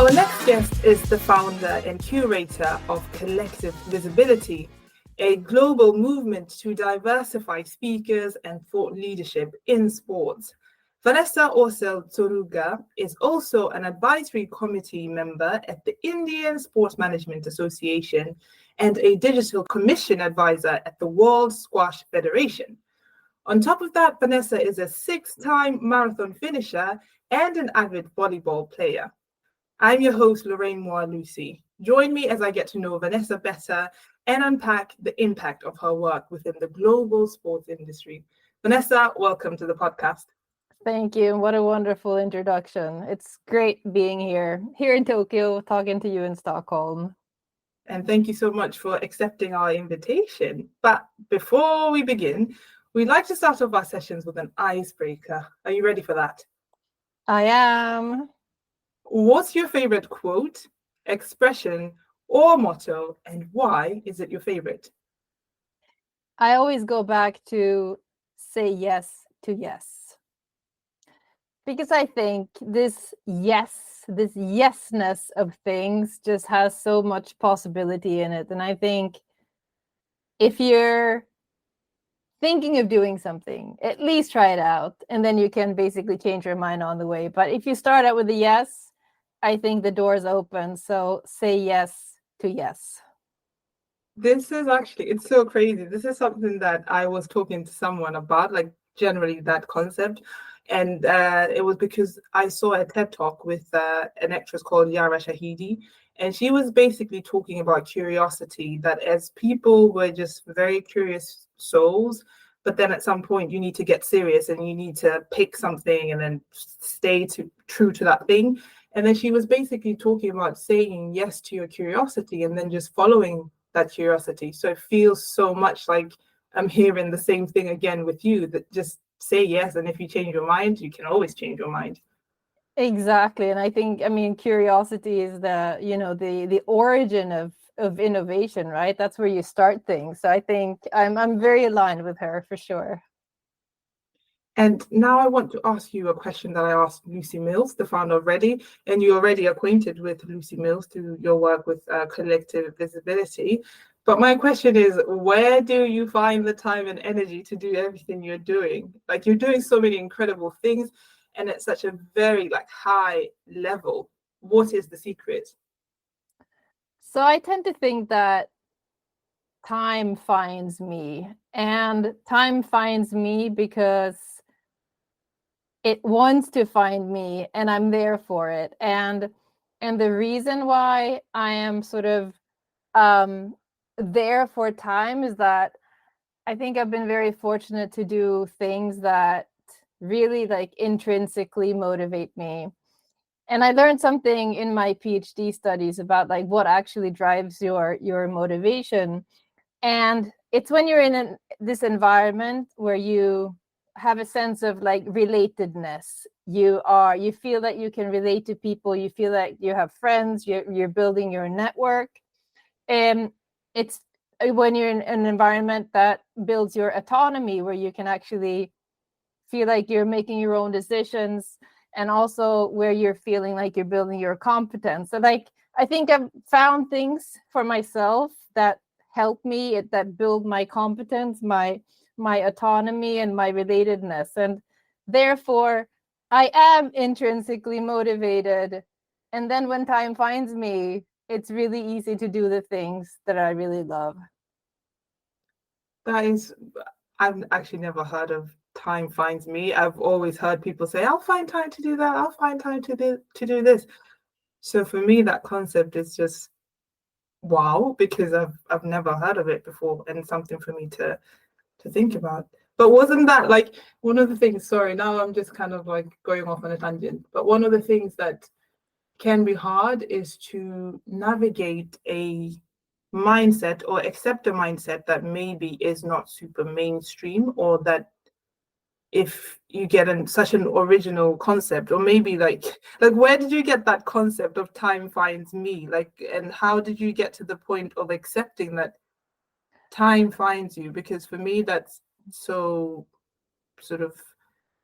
Our next guest is the founder and curator of Collective Visibility, a global movement to diversify speakers and thought leadership in sports. Vanessa Åsell-Tsuruga is also an advisory committee member at the Indian Sports Management Association and a digital commission advisor at the World Squash Federation. On top of that, Vanessa is a 6-time marathon finisher and an avid volleyball player. I'm your host, Lorraine Moalosi. Join me as I get to know Vanessa better and unpack the impact of her work within the global sports industry. Vanessa, welcome to the podcast. Thank you. What a wonderful introduction. It's great being here in Tokyo, talking to you in Stockholm. And thank you so much for accepting our invitation. But before we begin, we'd like to start off our sessions with an icebreaker. Are you ready for that? I am. What's your favorite quote, expression, or motto, and why is it your favorite? I always go back to say yes to yes. Because I think this yesness of things just has so much possibility in it. And I think if you're thinking of doing something, at least try it out. And then you can basically change your mind on the way. But if you start out with a yes, I think the door's open. So say yes to yes. This is actually, it's so crazy. This is something that I was talking to someone about, like generally that concept. And it was because I saw a TED Talk with an actress called Yara Shahidi. And she was basically talking about curiosity, that as people were just very curious souls, but then at some point you need to get serious and you need to pick something and then stay true to that thing. And then she was basically talking about saying yes to your curiosity and then just following that curiosity. So it feels so much like I'm hearing the same thing again with you, that just say yes. And if you change your mind, you can always change your mind. Exactly. And I think, curiosity is the origin of innovation, right? That's where you start things. So I think I'm very aligned with her for sure. And now I want to ask you a question that I asked Lucy Mills, the founder of Ready, and you're already acquainted with Lucy Mills through your work with Collective Visibility. But my question is, where do you find the time and energy to do everything you're doing? Like, you're doing so many incredible things and at such a very high level. What is the secret? So I tend to think that time finds me, and time finds me because it wants to find me, and I'm there for it. And the reason why I am sort of there for time is that I think I've been very fortunate to do things that really intrinsically motivate me. And I learned something in my PhD studies about what actually drives your motivation. And it's when you're in this environment where you have a sense of relatedness. You feel that you can relate to people. You feel that you have friends. You're building your network. And it's when you're in an environment that builds your autonomy, where you can actually feel like you're making your own decisions, and also where you're feeling like you're building your competence. So I think I've found things for myself that help me, that build my competence, my autonomy, and my relatedness. And therefore, I am intrinsically motivated. And then when time finds me, it's really easy to do the things that I really love. I've actually never heard of time finds me. I've always heard people say, I'll find time to do that. I'll find time to do this. So for me, that concept is just wow, because I've never heard of it before, and something for me to think about. But wasn't that one of the things, sorry, now I'm just kind of going off on a tangent, but one of the things that can be hard is to navigate a mindset or accept a mindset that maybe is not super mainstream, or that if you get such an original concept, or maybe where did you get that concept of time finds me, and how did you get to the point of accepting that time finds you? Because for me, that's so sort of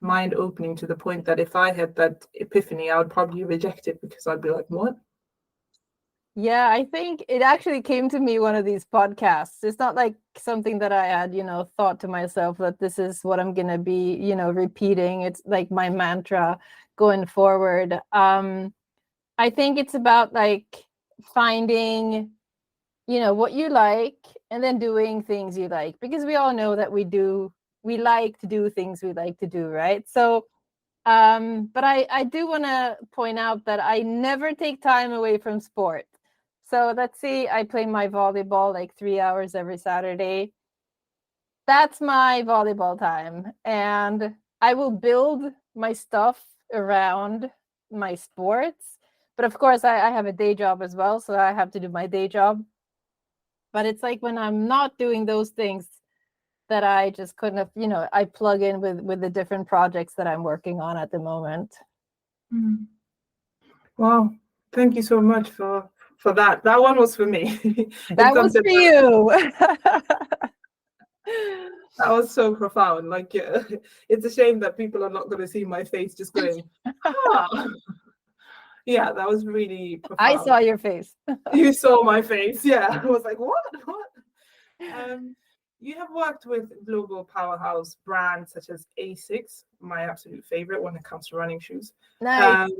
mind opening, to the point that if I had that epiphany, I would probably reject it, because I'd be like, what? Yeah, I think it actually came to me one of these podcasts. It's not like something that I had, thought to myself that this is what I'm gonna be, repeating. It's like my mantra going forward. I think it's about like finding, what you like and then doing things you like, because we all know that we like to do things we like to do, right? So but I do want to point out that I never take time away from sport. So let's see, I play my volleyball like 3 hours every Saturday. That's my volleyball time. And I will build my stuff around my sports. But of course, I have a day job as well. So I have to do my day job. But it's like when I'm not doing those things that I just couldn't have, I plug in with the different projects that I'm working on at the moment. Mm. Wow, thank you so much for that. That one was for me. That was for you. That was so profound. Like, it's a shame that people are not going to see my face just going, ah. Yeah, that was really profound. I saw your face. You saw my face. Yeah, I was like, what? You have worked with global powerhouse brands such as ASICS, my absolute favorite when it comes to running shoes. Nice.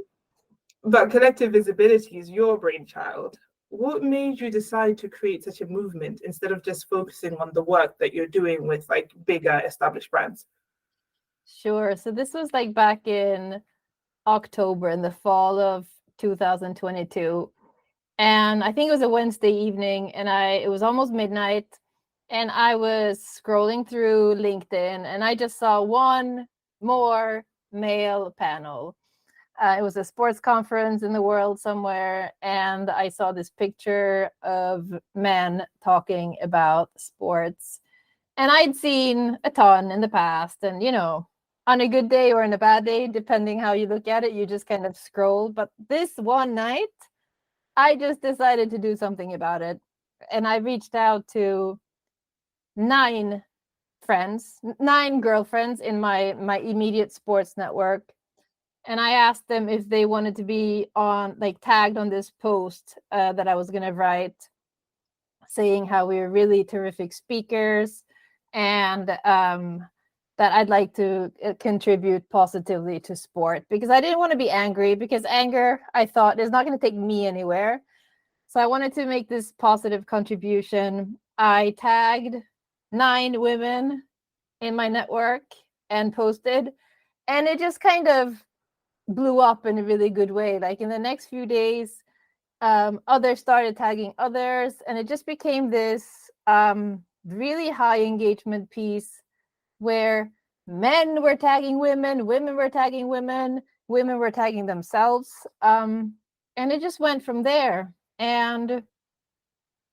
But collective visibility is your brainchild. What made you decide to create such a movement instead of just focusing on the work that you're doing with like bigger established brands? Sure. So this was like back in October, in the fall of 2022. And I think it was a Wednesday evening, and it was almost midnight, and I was scrolling through LinkedIn, and I just saw one more male panel. It was a sports conference in the world somewhere, and I saw this picture of men talking about sports. And I'd seen a ton in the past, and on a good day or in a bad day, depending how you look at it, you just kind of scroll. But this one night, I just decided to do something about it. And I reached out to 9 girlfriends in my immediate sports network. And I asked them if they wanted to be tagged on this post that I was going to write, saying how we were really terrific speakers, and that I'd like to contribute positively to sport, because I didn't want to be angry, because anger, I thought, is not going to take me anywhere. So I wanted to make this positive contribution. I tagged 9 women in my network and posted, and it just kind of blew up in a really good way. Like in the next few days, others started tagging others, and it just became this really high engagement piece where men were tagging women, women were tagging women, women were tagging themselves, and it just went from there. And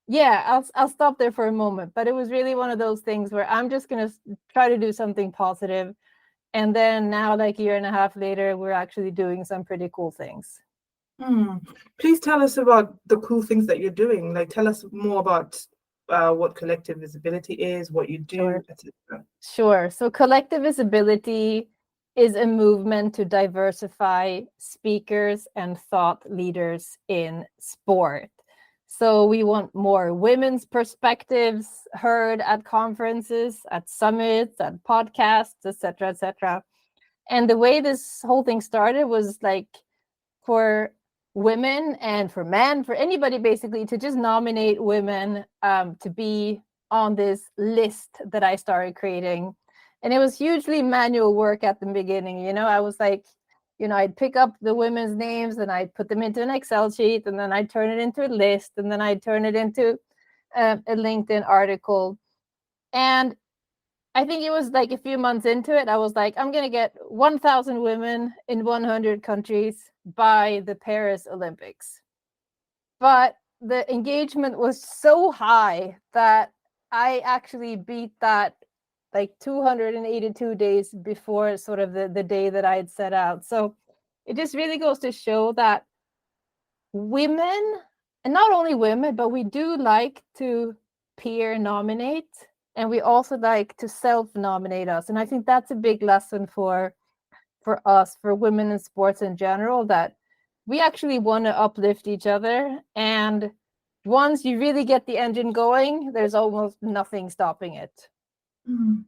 yeah, I'll stop there for a moment, but it was really one of those things where I'm just gonna try to do something positive, and then now, like a year and a half later, we're actually doing some pretty cool things. Please tell us about the cool things that you're doing. Like, tell us more about what collective visibility is, what you do, Sure. etc. Sure. So collective visibility is a movement to diversify speakers and thought leaders in sport. So we want more women's perspectives heard at conferences, at summits, at podcasts, etc., etc. And the way this whole thing started was like for women and for men, for anybody basically, to just nominate women to be on this list that I started creating. And it was hugely manual work at the beginning. I was like, I'd pick up the women's names and I'd put them into an Excel sheet, and then I'd turn it into a list, and then I'd turn it into a LinkedIn article. And I think it was like a few months into it, I was like, I'm going to get 1,000 women in 100 countries by the Paris Olympics. But the engagement was so high that I actually beat that like 282 days before sort of the day that I had set out. So it just really goes to show that women, and not only women, but we do like to peer nominate, and we also like to self-nominate us. And I think that's a big lesson for us, for women in sports in general, that we actually want to uplift each other. And once you really get the engine going, there's almost nothing stopping it. Mm.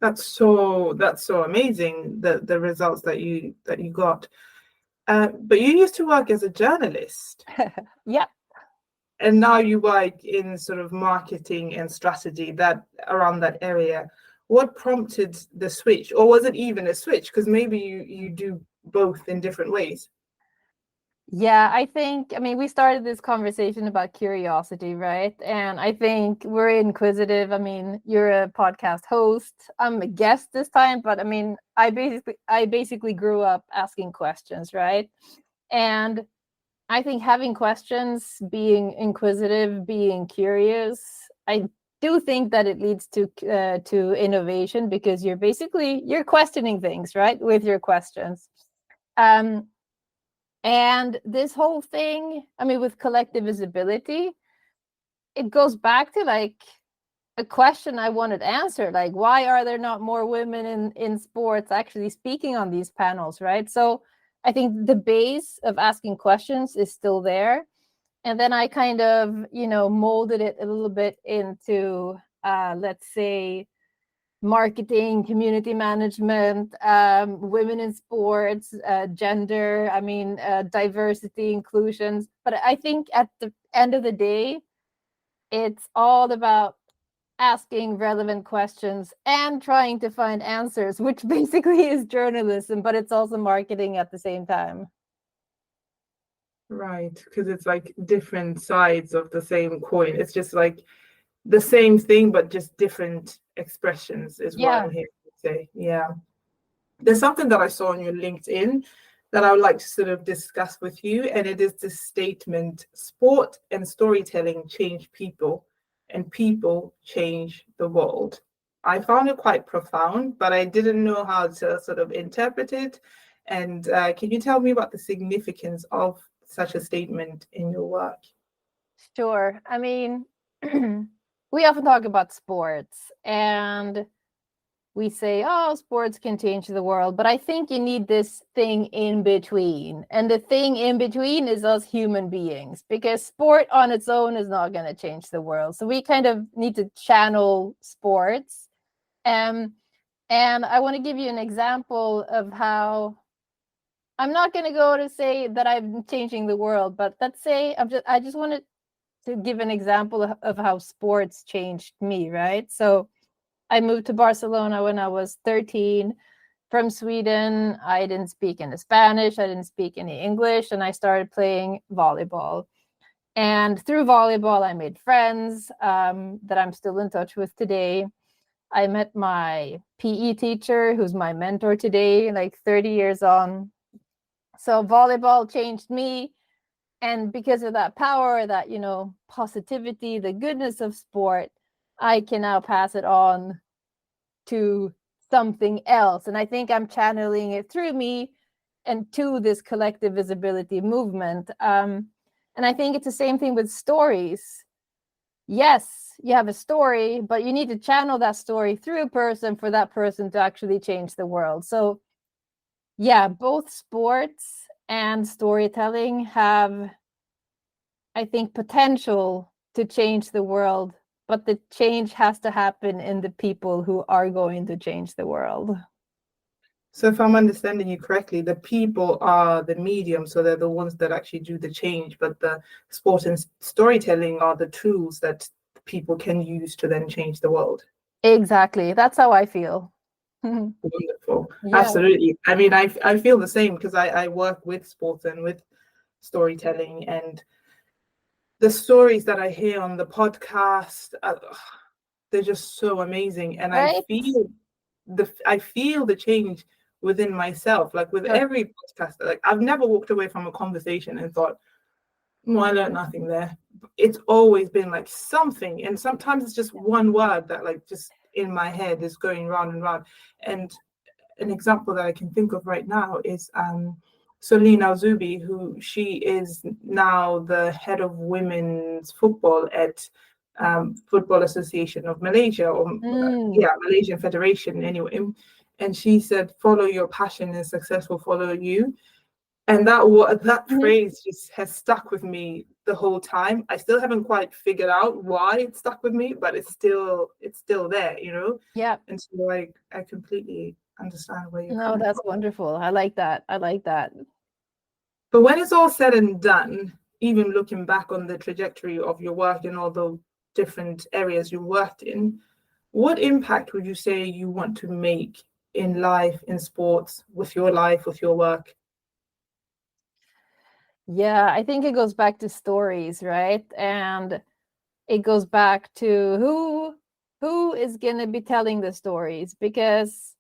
That's so amazing, the results that you got. But you used to work as a journalist. Yeah. And now you work in sort of marketing and strategy that around that area. What prompted the switch, or was it even a switch? Because maybe you do both in different ways. Yeah, I mean, we started this conversation about curiosity, right? And I think we're inquisitive. I mean, you're a podcast host. I'm a guest this time, but I mean, I basically grew up asking questions, right? And I think having questions, being inquisitive, being curious, I do think that it leads to innovation, because you're questioning things, right, with your questions. And this whole thing, I mean, with collective visibility, it goes back to like a question I wanted answered, like, why are there not more women in sports actually speaking on these panels, right? So I think the base of asking questions is still there. And then I kind of, molded it a little bit into, let's say, marketing, community management, women in sports, gender, I mean, diversity, inclusions. But I think at the end of the day, it's all about asking relevant questions and trying to find answers, which basically is journalism, but it's also marketing at the same time. Right, because it's like different sides of the same coin. It's just like the same thing, but just different expressions is what I'm hearing you say. Yeah. There's something that I saw on your LinkedIn that I would like to sort of discuss with you, and it is this statement: sport and storytelling change people, and people change the world. I found it quite profound, but I didn't know how to sort of interpret it. And can you tell me about the significance of such a statement in your work? Sure. I mean, we often talk about sports and we say, oh, sports can change the world. But I think you need this thing in between. And the thing in between is us human beings, because sport on its own is not going to change the world. So we kind of need to channel sports. And I want to give you an example of how I'm not going to go to say that I'm changing the world, but let's say I just wanted to give an example of how sports changed me, right? So I moved to Barcelona when I was 13 from Sweden. I didn't speak any Spanish. I didn't speak any English. And I started playing volleyball. And through volleyball, I made friends that I'm still in touch with today. I met my PE teacher, who's my mentor today, like 30 years on. So volleyball changed me. And because of that power, that, positivity, the goodness of sport, I can now pass it on to something else. And I think I'm channeling it through me and to this collective visibility movement. And I think it's the same thing with stories. Yes, you have a story, but you need to channel that story through a person for that person to actually change the world. So yeah, both sports and storytelling have, I think, potential to change the world, but the change has to happen in the people who are going to change the world. So if I'm understanding you correctly, the people are the medium, so they're the ones that actually do the change, but the sport and storytelling are the tools that people can use to then change the world. Exactly. That's how I feel. Wonderful. Yeah. Absolutely. I mean, I feel the same, because I work with sports and with storytelling, and the stories that I hear on the podcast, they're just so amazing. And Right? I feel the change within myself, like with every podcast. Like I've never walked away from a conversation and thought, no, I learned nothing there. It's always been like something, and sometimes it's just one word that like just in my head is going round and round. And an example that I can think of right now is Solina Zubi, who she is now the head of women's football at Football Association of Malaysia, or Malaysian Federation anyway. And she said, follow your passion and success will follow you. And that phrase just has stuck with me the whole time. I still haven't quite figured out why it stuck with me, but it's still there, you know? Yeah. And so I completely understand where you're No, coming that's from. wonderful. I like that. But when it's all said and done, even looking back on the trajectory of your work in all the different areas you worked in, what impact would you say you want to make in life, in sports, with your life, with your work? Yeah, I think it goes back to stories, right? And it goes back to who is going to be telling the stories, because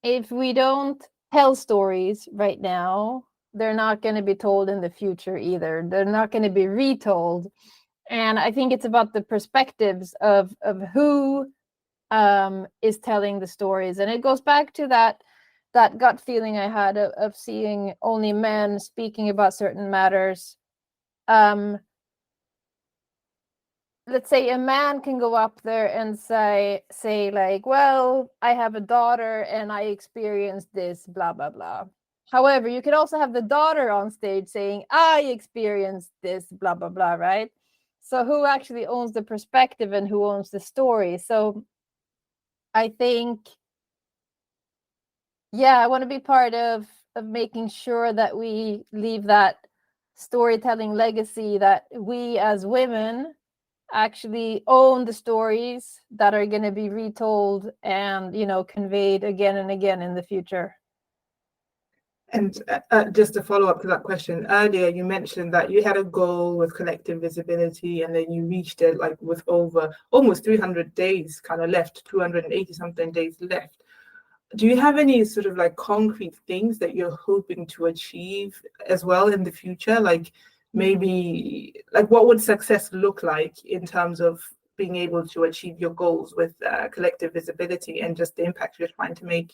if we don't tell stories right now, they're not going to be told in the future either. They're not going to be retold. And I think it's about the perspectives of who is telling the stories. And it goes back to that gut feeling I had of seeing only men speaking about certain matters. Let's say a man can go up there and say like, well, I have a daughter and I experienced this, blah, blah, blah. However, you could also have the daughter on stage saying, I experienced this, blah, blah, blah, right? So who actually owns the perspective and who owns the story? So I think, yeah, I want to be part of making sure that we leave that storytelling legacy, that we as women actually own the stories that are going to be retold and, you know, conveyed again and again in the future. And just to follow up to that question, earlier you mentioned that you had a goal with collective visibility, and then you reached it like with over almost 300 days kind of left, 280 something days left. Do you have any sort of like concrete things that you're hoping to achieve as well in the future? Like maybe like what would success look like in terms of being able to achieve your goals with collective visibility and just the impact you're trying to make?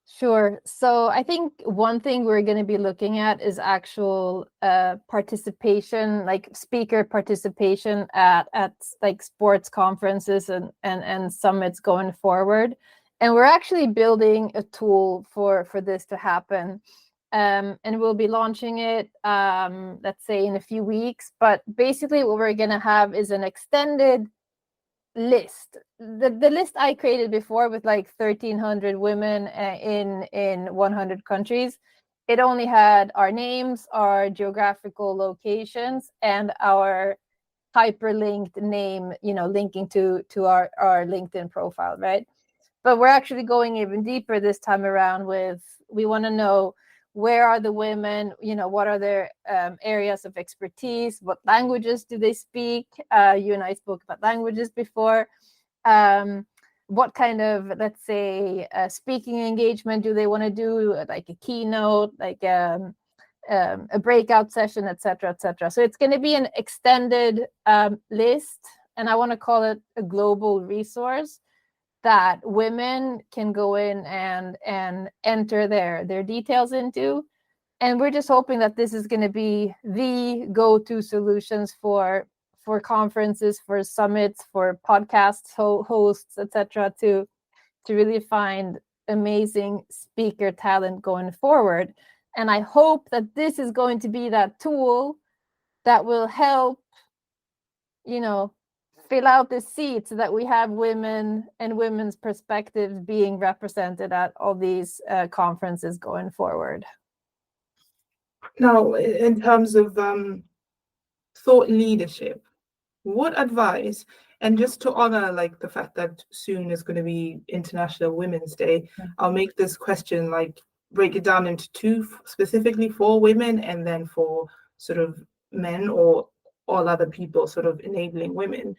Sure. So I think one thing we're going to be looking at is actual participation, like speaker participation at like sports conferences and summits going forward. And we're actually building a tool for this to happen. And we'll be launching it, let's say in a few weeks. But basically what we're going to have is an extended list. The list I created before with like 1,300 women in 100 countries, it only had our names, our geographical locations, and our hyperlinked name, you know, linking to our LinkedIn profile, right? But we're actually going even deeper this time around with, we want to know where are the women, you know, what are their areas of expertise, what languages do they speak? You and I spoke about languages before. What kind of, let's say, speaking engagement do they want to do, like a keynote, like a breakout session, etc., etc. So it's going to be an extended list, and I want to call it a global resource that women can go in and enter their details into. And we're just hoping that this is going to be the go-to solutions for conferences, for summits, for podcasts, hosts, etc., to really find amazing speaker talent going forward. And I hope that this is going to be that tool that will help, you know, fill out the seat so that we have women and women's perspectives being represented at all these conferences going forward. Now, in terms of thought leadership, what advice, and just to honor like the fact that soon is going to be International Women's Day, I'll make this question like break it down into two, specifically for women and then for sort of men or all other people sort of enabling women.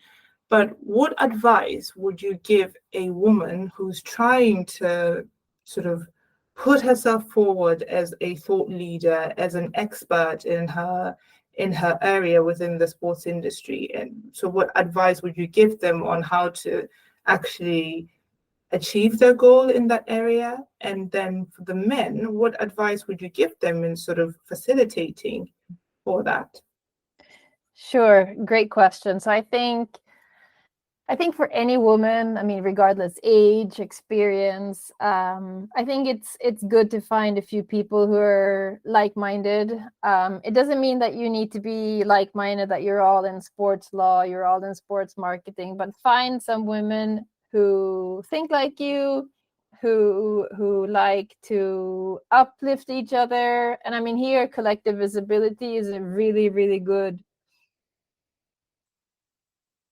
But what advice would you give a woman who's trying to sort of put herself forward as a thought leader, as an expert in her area within the sports industry? And so what advice would you give them on how to actually achieve their goal in that area? And then for the men, what advice would you give them in sort of facilitating for that? Sure, great question. So I think I think for any woman, I mean, regardless age, experience, I think it's good to find a few people who are like-minded. It doesn't mean that you need to be like-minded, that you're all in sports law, you're all in sports marketing, but find some women who think like you, who like to uplift each other. And I mean, here, collective visibility is a really, really good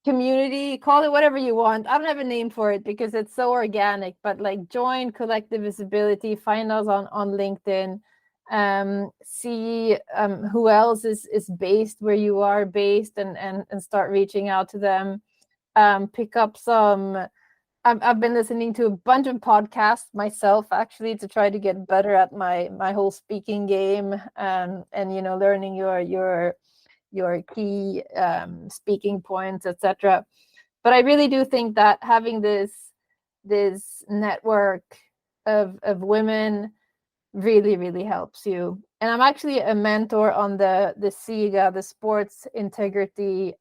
community, call it whatever you want. I don't have a name for it because it's so organic, but like join collective visibility, find us on LinkedIn, see who else is based where you are based, and start reaching out to them. Pick up some. I've been listening to a bunch of podcasts myself, actually, to try to get better at my whole speaking game, and learning your key speaking points, etc. But I really do think that having this network of women really, really helps you. And I'm actually a mentor on the SIGA, the Sports Integrity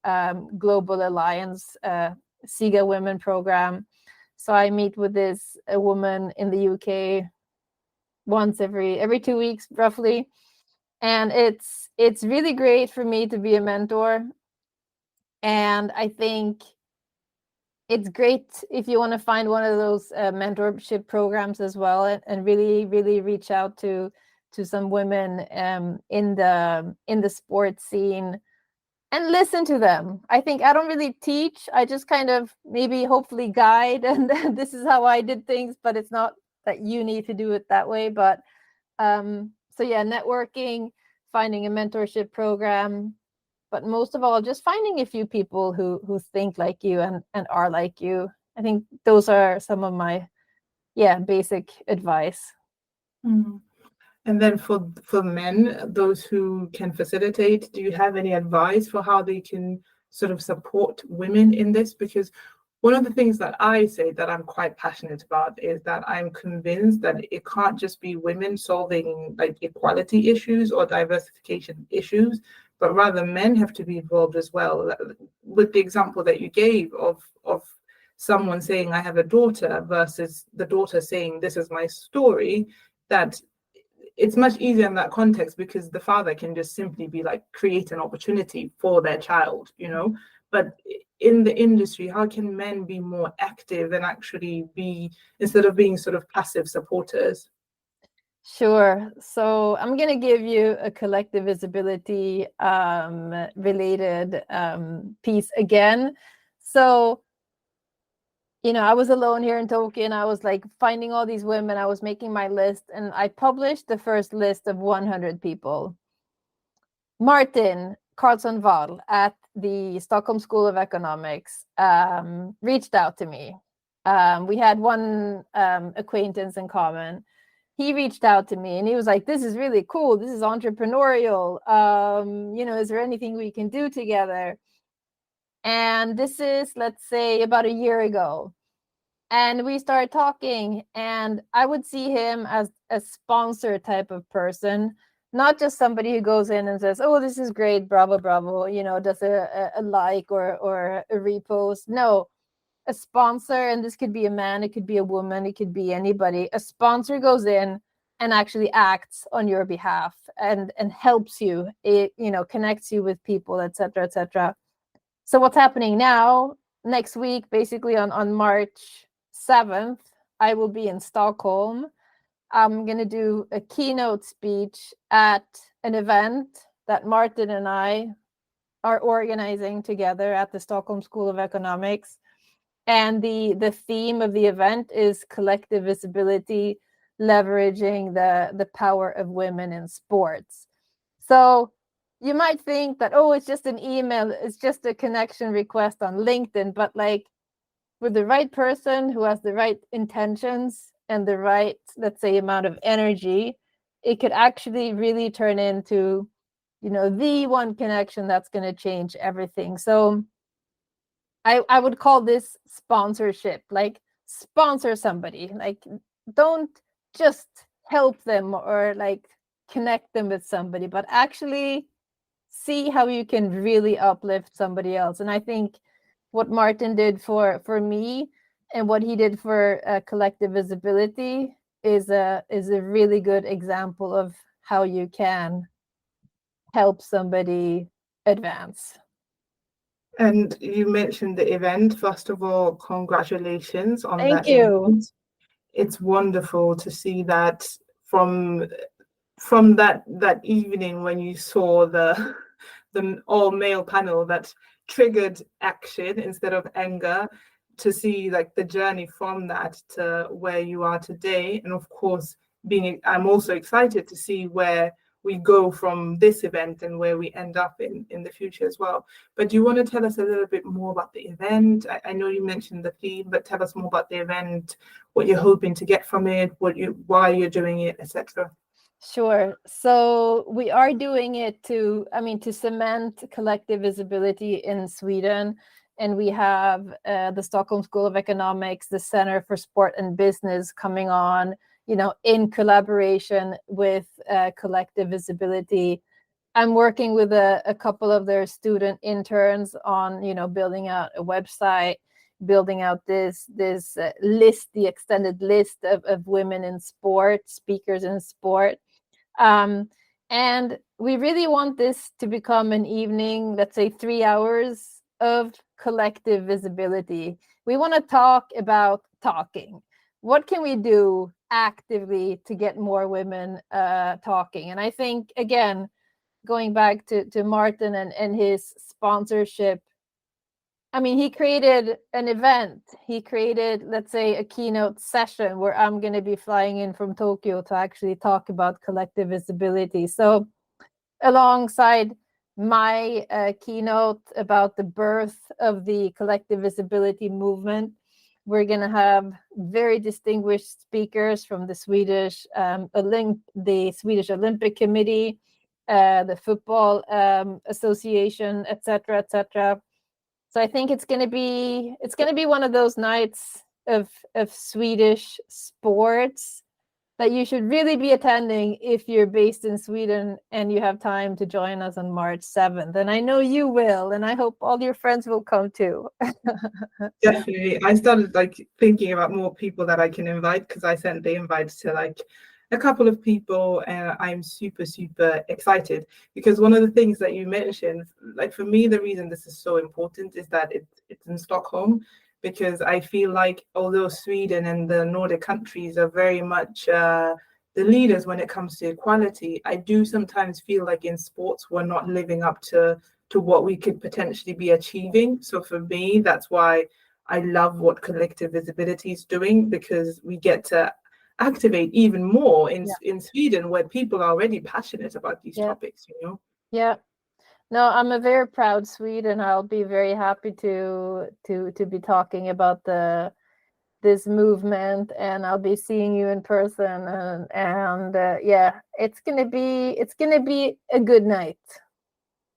Global Alliance SIGA Women Program. So I meet with a woman in the UK once every 2 weeks, roughly. And it's really great for me to be a mentor. And I think it's great if you want to find one of those mentorship programs as well, and really, really reach out to some women in the sports scene and listen to them. I think I don't really teach. I just kind of maybe hopefully guide, and this is how I did things, but it's not that you need to do it that way. But so yeah, networking, finding a mentorship program, but most of all, just finding a few people who think like you and are like you. I think those are some of my basic advice. Mm. And then for men, those who can facilitate, do you have any advice for how they can sort of support women in this? Because one of the things that I say that I'm quite passionate about is that I'm convinced that it can't just be women solving like equality issues or diversification issues, but rather men have to be involved as well. With the example that you gave of someone saying, I have a daughter, versus the daughter saying, this is my story, that it's much easier in that context because the father can just simply be like, create an opportunity for their child, But in the industry, how can men be more active and actually be, instead of being sort of passive supporters? Sure. So I'm going to give you a collective visibility related piece again. So, I was alone here in Tokyo, and I was like finding all these women. I was making my list, and I published the first list of 100 people. Martin Carlson Wall at the Stockholm School of Economics reached out to me. We had one acquaintance in common. He reached out to me and he was like, this is really cool. This is entrepreneurial. Is there anything we can do together? And this is, let's say, about a year ago. And we started talking, and I would see him as a sponsor type of person, not just somebody who goes in and says, oh, this is great, bravo, bravo, does a like or a repost. No, a sponsor, and this could be a man, it could be a woman, it could be anybody. A sponsor goes in and actually acts on your behalf and helps you, connects you with people, etc., etc. So what's happening now, next week, basically on March 7th, I will be in Stockholm. I'm going to do a keynote speech at an event that Martin and I are organizing together at the Stockholm School of Economics. And the theme of the event is collective visibility, leveraging the power of women in sports. So you might think that, oh, it's just an email, it's just a connection request on LinkedIn, but like with the right person who has the right intentions and the right, let's say, amount of energy, it could actually really turn into, the one connection that's going to change everything. So I would call this sponsorship, like sponsor somebody, like don't just help them or like connect them with somebody, but actually see how you can really uplift somebody else. And I think what Martin did for me and what he did for collective visibility is a really good example of how you can help somebody advance. And you mentioned the event. First of all, congratulations on Thank that you. event. It's wonderful to see that from that evening when you saw the all male panel that triggered action instead of anger, to see like the journey from that to where you are today. And of course, I'm also excited to see where we go from this event and where we end up in the future as well. But do you want to tell us a little bit more about the event? I know you mentioned the theme, but tell us more about the event, what you're hoping to get from it, why you're doing it, etc. Sure. So we are doing it to cement collective visibility in Sweden. And we have the Stockholm School of Economics, the Center for Sport and Business coming on, in collaboration with collective visibility. I'm working with a couple of their student interns on, building out a website, building out this list, the extended list of women in sport, speakers in sport. And we really want this to become an evening, let's say 3 hours of collective visibility. We want to talk about talking. What can we do actively to get more women talking? And I think, again, going back to Martin and his sponsorship, he created an event. He created, let's say, a keynote session where I'm going to be flying in from Tokyo to actually talk about collective visibility. So alongside my keynote about the birth of the collective visibility movement, we're going to have very distinguished speakers from the Swedish Olympic Committee, the Football Association, etc., etc. So I think it's going to be one of those nights of Swedish sports that you should really be attending if you're based in Sweden and you have time to join us on March 7th. And I know you will, and I hope all your friends will come too. Definitely. I started thinking about more people that I can invite, because I sent the invites to a couple of people, and I'm super, super excited, because one of the things that you mentioned, for me, the reason this is so important is that it's in Stockholm, because I feel like although Sweden and the Nordic countries are very much the leaders when it comes to equality, I do sometimes feel like in sports we're not living up to what we could potentially be achieving. So for me, that's why I love what collective visibility is doing, because we get to activate even more in Sweden, where people are already passionate about these topics, Yeah. No, I'm a very proud Swede, and I'll be very happy to be talking about this movement, and I'll be seeing you in person, and it's gonna be a good night.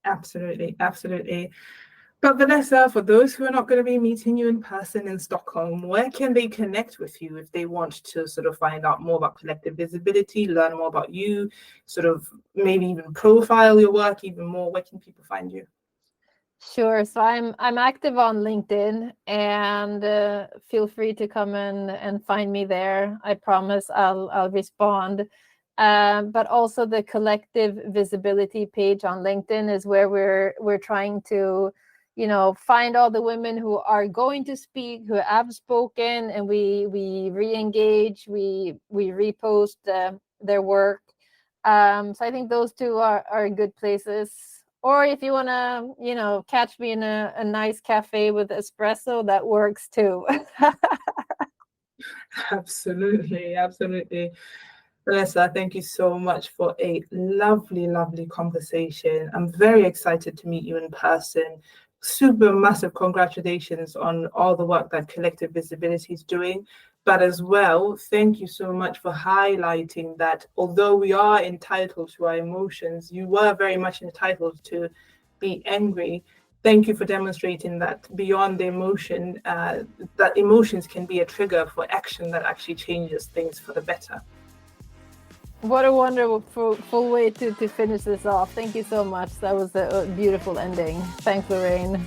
Absolutely, absolutely. But Vanessa, for those who are not going to be meeting you in person in Stockholm, where can they connect with you if they want to sort of find out more about collective visibility, learn more about you, sort of maybe even profile your work even more? Where can people find you? Sure. So I'm active on LinkedIn, and feel free to come and find me there. I promise I'll respond. But also the collective visibility page on LinkedIn is where we're trying to, find all the women who are going to speak, who have spoken, and we re-engage, we repost their work. So I think those two are good places. Or if you want to, catch me in a nice cafe with espresso, that works too. Absolutely, absolutely. Vanessa, thank you so much for a lovely, lovely conversation. I'm very excited to meet you in person. Super massive congratulations on all the work that Collective Visibility is doing. But as well, thank you so much for highlighting that although we are entitled to our emotions, you were very much entitled to be angry. Thank you for demonstrating that beyond the emotion, that emotions can be a trigger for action that actually changes things for the better. What a wonderful way to finish this off. Thank you so much. That was a beautiful ending. Thanks, Lorraine.